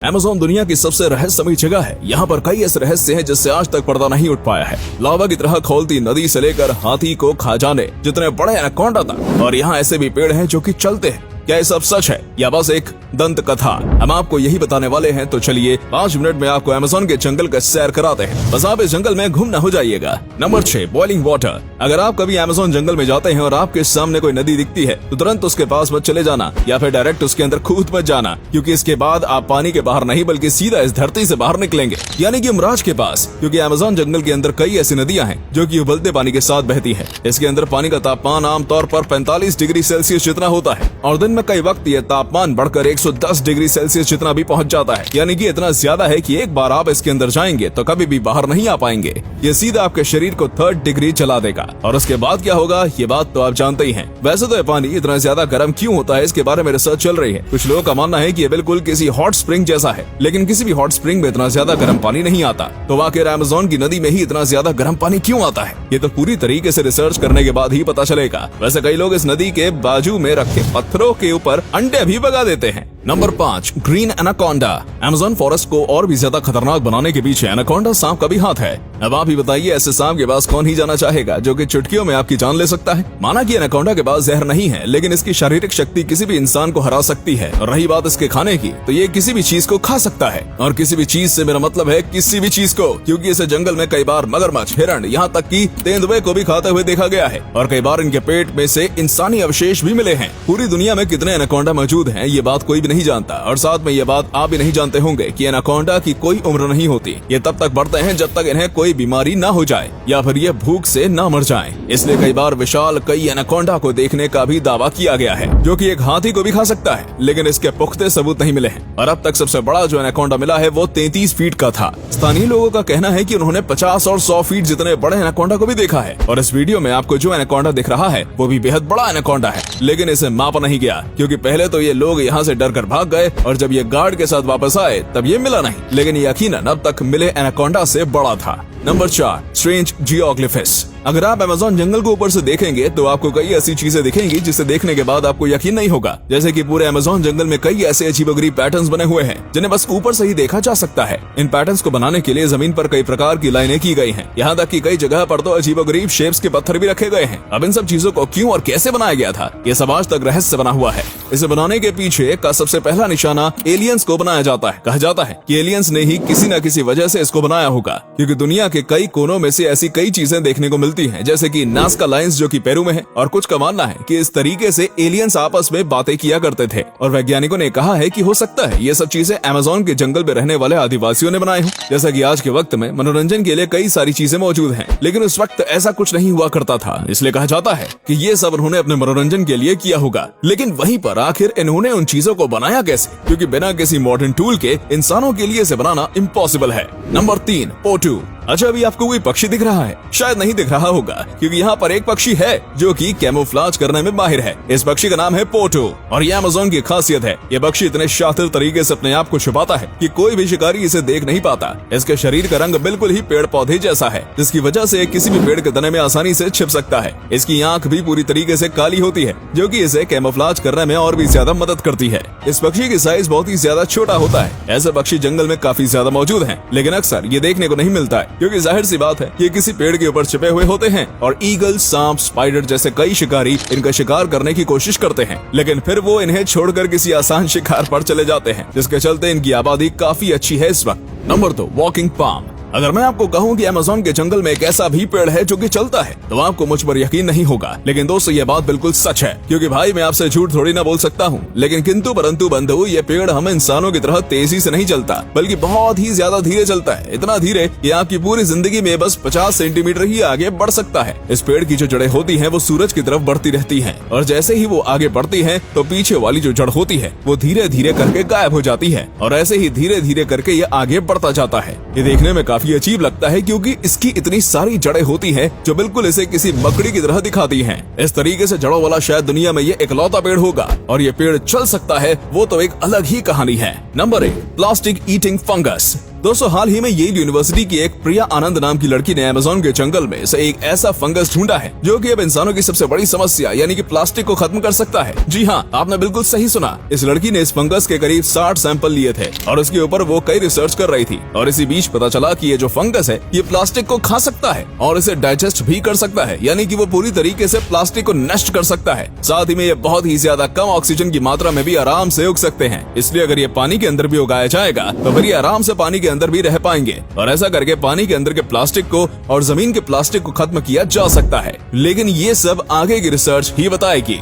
Amazon दुनिया की सबसे रहस्यमयी जगह है। यहाँ पर कई ऐसे रहस्य हैं जिससे आज तक पर्दा नहीं उठ पाया है। लावा की तरह खोलती नदी से लेकर हाथी को खा जाने जितने बड़े एनाकोंडा तक, और यहाँ ऐसे भी पेड़ हैं जो कि चलते हैं। क्या ये सब सच है या बस एक दंत कथा? हम आपको यही बताने वाले हैं, तो चलिए 5 मिनट में आपको अमेज़न के जंगल का सैर कराते हैं। बस आप इस जंगल में गुम न हो जाइएगा। Number 6, boiling water. अगर आप कभी अमेज़न जंगल में जाते हैं और आपके सामने कोई नदी दिखती है तो तुरंत उसके पास मत चले जाना या फिर डायरेक्ट उसके अंदर कूद मत जाना, क्योंकि इसके बाद आप पानी के बाहर नहीं बल्कि सीधा इस धरती से बाहर निकलेंगे, यानी कि यमराज के पास। क्योंकि अमेज़न जंगल के अंदर कई ऐसी नदियां हैं जो कि उबलते पानी के साथ बहती है। इसके अंदर पानी का तापमान आमतौर पर 45 डिग्री सेल्सियस जितना होता है और दिन में कई वक्त ये तापमान बढ़कर 110 डिग्री सेल्सियस जितना भी पहुंच जाता है, यानी कि इतना ज्यादा है कि एक बार आप इसके अंदर जाएंगे तो कभी भी बाहर नहीं आ पाएंगे। ये सीधा आपके शरीर को 3rd डिग्री जला देगा। और उसके बाद क्या होगा ये बात तो आप जानते ही हैं। वैसे तो ये पानी इतना ज्यादा गर्म क्यों होता है, इसके बारे में रिसर्च चल रही है। कुछ लोगों का मानना है कि ये बिल्कुल किसी हॉट स्प्रिंग जैसा है, लेकिन किसी भी हॉट स्प्रिंग में इतना ज्यादा गर्म पानी नहीं आता। तो आखिर अमेज़न की नदी में ही इतना ज्यादा गर्म पानी क्यों आता है, ये तो पूरी तरीके से रिसर्च करने के बाद ही पता चलेगा। वैसे कई लोग इस नदी के बाजू में रखे पत्थरों के ऊपर अंडे भी भगा देते हैं। Number 5, green anaconda. Amazon forest को और भी ज्यादा खतरनाक बनाने के पीछे एनाकोंडा सांप का भी हाथ है। अब आप ही बताइए, ऐसे सांप के पास कौन ही जाना चाहेगा जो कि चुटकियों में आपकी जान ले सकता है। माना कि एनाकोंडा के पास जहर नहीं है, लेकिन इसकी शारीरिक शक्ति किसी भी इंसान को हरा सकती है। और रही बात इसके खाने की, तो ये किसी भी चीज को खा सकता है। और किसी भी चीज से मेरा मतलब है किसी भी चीज को, क्योंकि इसे जंगल में कई बार मगरमच्छ, हिरण, यहाँ तक कि तेंदुए को भी खाते हुए देखा गया है। और कई बार इनके पेट में से इंसानी अवशेष भी मिले हैं। पूरी दुनिया में कितने एनाकोंडा मौजूद हैं ये बात कोई भी नहीं जानता। और साथ में ये बात आप भी नहीं जानते होंगे कि एनाकोंडा की कोई उम्र नहीं होती। ये तब तक बढ़ते हैं जब तक इन्हें कोई बीमारी ना हो जाए या फिर ये भूख से ना मर जाएं। इसलिए कई बार विशाल कई एनाकोंडा को देखने का भी दावा किया गया है, जो कि एक हाथी को भी खा सकता है, लेकिन इसके पुख्ते सबूत नहीं मिले हैं। और अब तक सबसे बड़ा जो एनाकोंडा मिला है वो 33 फीट का था। स्थानीय लोगों का कहना है कि उन्होंने 50 और 100 फीट जितने बड़े एनाकोंडा को भी देखा है। और इस वीडियो में आपको जो एनाकोंडा दिख रहा है वो भी बेहद बड़ा एनाकोंडा है, लेकिन इसे मापा नहीं गया, क्योंकि पहले तो ये लोग यहाँ से डर कर भाग गए और जब ये गार्ड के साथ वापस आए तब ये मिला नहीं, लेकिन यकीनन अब तक मिले एनाकोंडा से बड़ा था। Number 4, strange geoglyphs. अगर आप अमेज़न जंगल को ऊपर से देखेंगे तो आपको कई ऐसी चीजें दिखेंगी जिसे देखने के बाद आपको यकीन नहीं होगा। जैसे कि पूरे अमेज़न जंगल में कई ऐसे अजीबोगरीब पैटर्न्स बने हुए हैं जिन्हें बस ऊपर से ही देखा जा सकता है। इन पैटर्न्स को बनाने के लिए जमीन पर कई प्रकार की लाइनें की गई हैं। यहाँ तक कि कई जगह पर तो अजीबोगरीब शेप्स के पत्थर भी रखे गए हैं। अब इन सब चीजों को क्यों और कैसे बनाया गया था, ये सब आज तक रहस्य बना हुआ है। इसे बनाने के पीछे का सबसे पहला निशाना एलियंस को बनाया जाता है। कहा जाता है कि एलियंस ने ही किसी न किसी वजह से इसको बनाया होगा, क्योंकि दुनिया के कई कोनों में से ऐसी कई चीजें देखने को मिलती हैं, जैसे कि नाज़का लाइन्स जो कि पेरू में है। और कुछ का मानना है कि इस तरीके से एलियंस आपस में बातें किया करते थे। और वैज्ञानिकों ने कहा है कि हो सकता है ये सब चीजें अमेज़न के जंगल में रहने वाले आदिवासियों ने बनाए हों। जैसा कि आज के वक्त में मनोरंजन के लिए कई सारी चीजें मौजूद हैं, लेकिन उस वक्त ऐसा कुछ नहीं हुआ करता था, इसलिए कहा जाता है कि ये सब उन्होंने अपने मनोरंजन के लिए किया होगा। लेकिन वहीं पर आखिर इन्होंने उन चीजों को बनाया कैसे, क्योंकि बिना किसी मॉडर्न टूल के इंसानों के लिए इसे बनाना इम्पॉसिबल है। नंबर 3, पोटू। अच्छा, अभी आपको कोई पक्षी दिख रहा है? शायद नहीं दिख रहा होगा, क्योंकि यहाँ पर एक पक्षी है जो कि कैमोफ्लेज करने में माहिर है। इस पक्षी का नाम है पोटू और ये अमेज़न की खासियत है। ये पक्षी इतने शातिर तरीके से अपने आप को छुपाता है कि कोई भी शिकारी इसे देख नहीं पाता। इसके शरीर का रंग बिल्कुल ही पेड़ पौधे जैसा है, जिसकी वजह से किसी भी पेड़ के तने में आसानी से छिप सकता है। इसकी आंख भी पूरी तरीके से काली होती है, जो कि इसे कैमोफ्लेज करने में और भी ज्यादा मदद करती है। इस पक्षी की साइज बहुत ही ज्यादा छोटा होता है। ऐसे पक्षी जंगल में काफी ज्यादा मौजूद हैं, लेकिन अक्सर ये देखने को नहीं मिलता है, क्योंकि जाहिर सी बात है ये किसी पेड़ के ऊपर छिपे हुए होते हैं। और ईगल, सांप, स्पाइडर जैसे कई शिकारी इनका शिकार करने की कोशिश करते हैं, लेकिन फिर वो इन्हें छोड़कर किसी आसान शिकार पर चले जाते हैं, जिसके चलते इनकी आबादी काफी अच्छी है इस वक्त। Number 2, walking palm. अगर मैं आपको कहूँ कि अमेज़न के जंगल में एक ऐसा भी पेड़ है जो कि चलता है, तो आपको मुझ पर यकीन नहीं होगा। लेकिन दोस्तों ये बात बिल्कुल सच है, क्योंकि भाई मैं आपसे झूठ थोड़ी ना बोल सकता हूँ। लेकिन किंतु परंतु बंधु, ये पेड़ हम इंसानों की तरह तेजी से नहीं चलता, बल्कि बहुत ही ज्यादा धीरे चलता है। इतना धीरे कि आपकी पूरी जिंदगी में बस 50 सेंटीमीटर ही आगे बढ़ सकता है। इस पेड़ की जो जड़ें होती है वो सूरज की तरफ बढ़ती रहती है, और जैसे ही वो आगे बढ़ती है तो पीछे वाली जो जड़ होती है वो धीरे धीरे करके गायब हो जाती है, और ऐसे ही धीरे धीरे करके ये आगे बढ़ता जाता है। ये देखने में काफी अजीब लगता है, क्योंकि इसकी इतनी सारी जड़ें होती हैं जो बिल्कुल इसे किसी मकड़ी की तरह दिखाती हैं। इस तरीके से जड़ों वाला शायद दुनिया में ये इकलौता पेड़ होगा, और ये पेड़ चल सकता है वो तो एक अलग ही कहानी है। Number 1, plastic eating fungus. दोस्तों हाल ही में येल यूनिवर्सिटी की एक प्रिया आनंद नाम की लड़की ने अमेज़न के जंगल में से एक ऐसा फंगस ढूंढा है जो कि अब इंसानों की सबसे बड़ी समस्या यानी कि प्लास्टिक को खत्म कर सकता है। जी हाँ, आपने बिल्कुल सही सुना। इस लड़की ने इस फंगस के करीब 60 सैंपल लिए थे और इसके ऊपर वो कई रिसर्च कर रही थी और इसी बीच पता चला कि ये जो फंगस है ये प्लास्टिक को खा सकता है और इसे डाइजेस्ट भी कर सकता है, यानी कि वो पूरी तरीके से प्लास्टिक को नष्ट कर सकता है। साथ ही में ये बहुत ही ज्यादा कम ऑक्सीजन की मात्रा में भी आराम से उग सकते हैं, इसलिए अगर ये पानी के अंदर भी उगाया जाएगा तो फिर ये आराम से पानी के अंदर भी रह पाएंगे और ऐसा करके पानी के अंदर के प्लास्टिक को और जमीन के प्लास्टिक को खत्म किया जा सकता है। लेकिन ये सब आगे की रिसर्च ही बताएगी।